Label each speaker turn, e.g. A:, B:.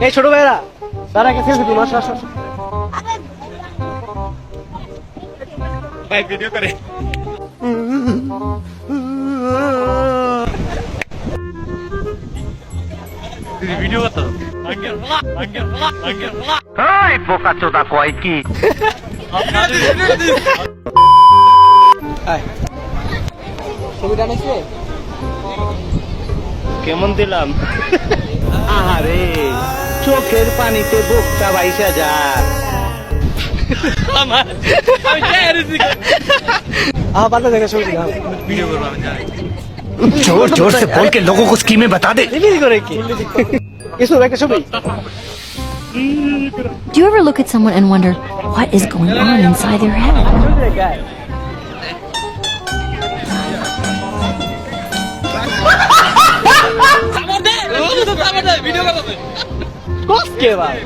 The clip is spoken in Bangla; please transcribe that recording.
A: এই ছোট ভাইরা তারা একটা সেলফি তুলো, আসো আসো আসো।
B: ভাই ভিডিও করে ভিডিও করতে
C: এই বোকাচোদা কয় কি?
A: আয় ছবিটা নিছে
C: কেমন দিলাম? আরে চোখের পানিতে বুকটা বাইসা যা।
A: পাল্টা দেখে ছবি দিলাম।
B: ভিডিও করবো আমি জানি
C: जोर जोर से बोल के लोगों को स्कीमें बता दे।
A: রিলিজ করে কি কিছু একটা ছবি।
D: Do you ever look at someone and wonder what is going on inside their head?
B: Video করতে
A: কস কে ভাই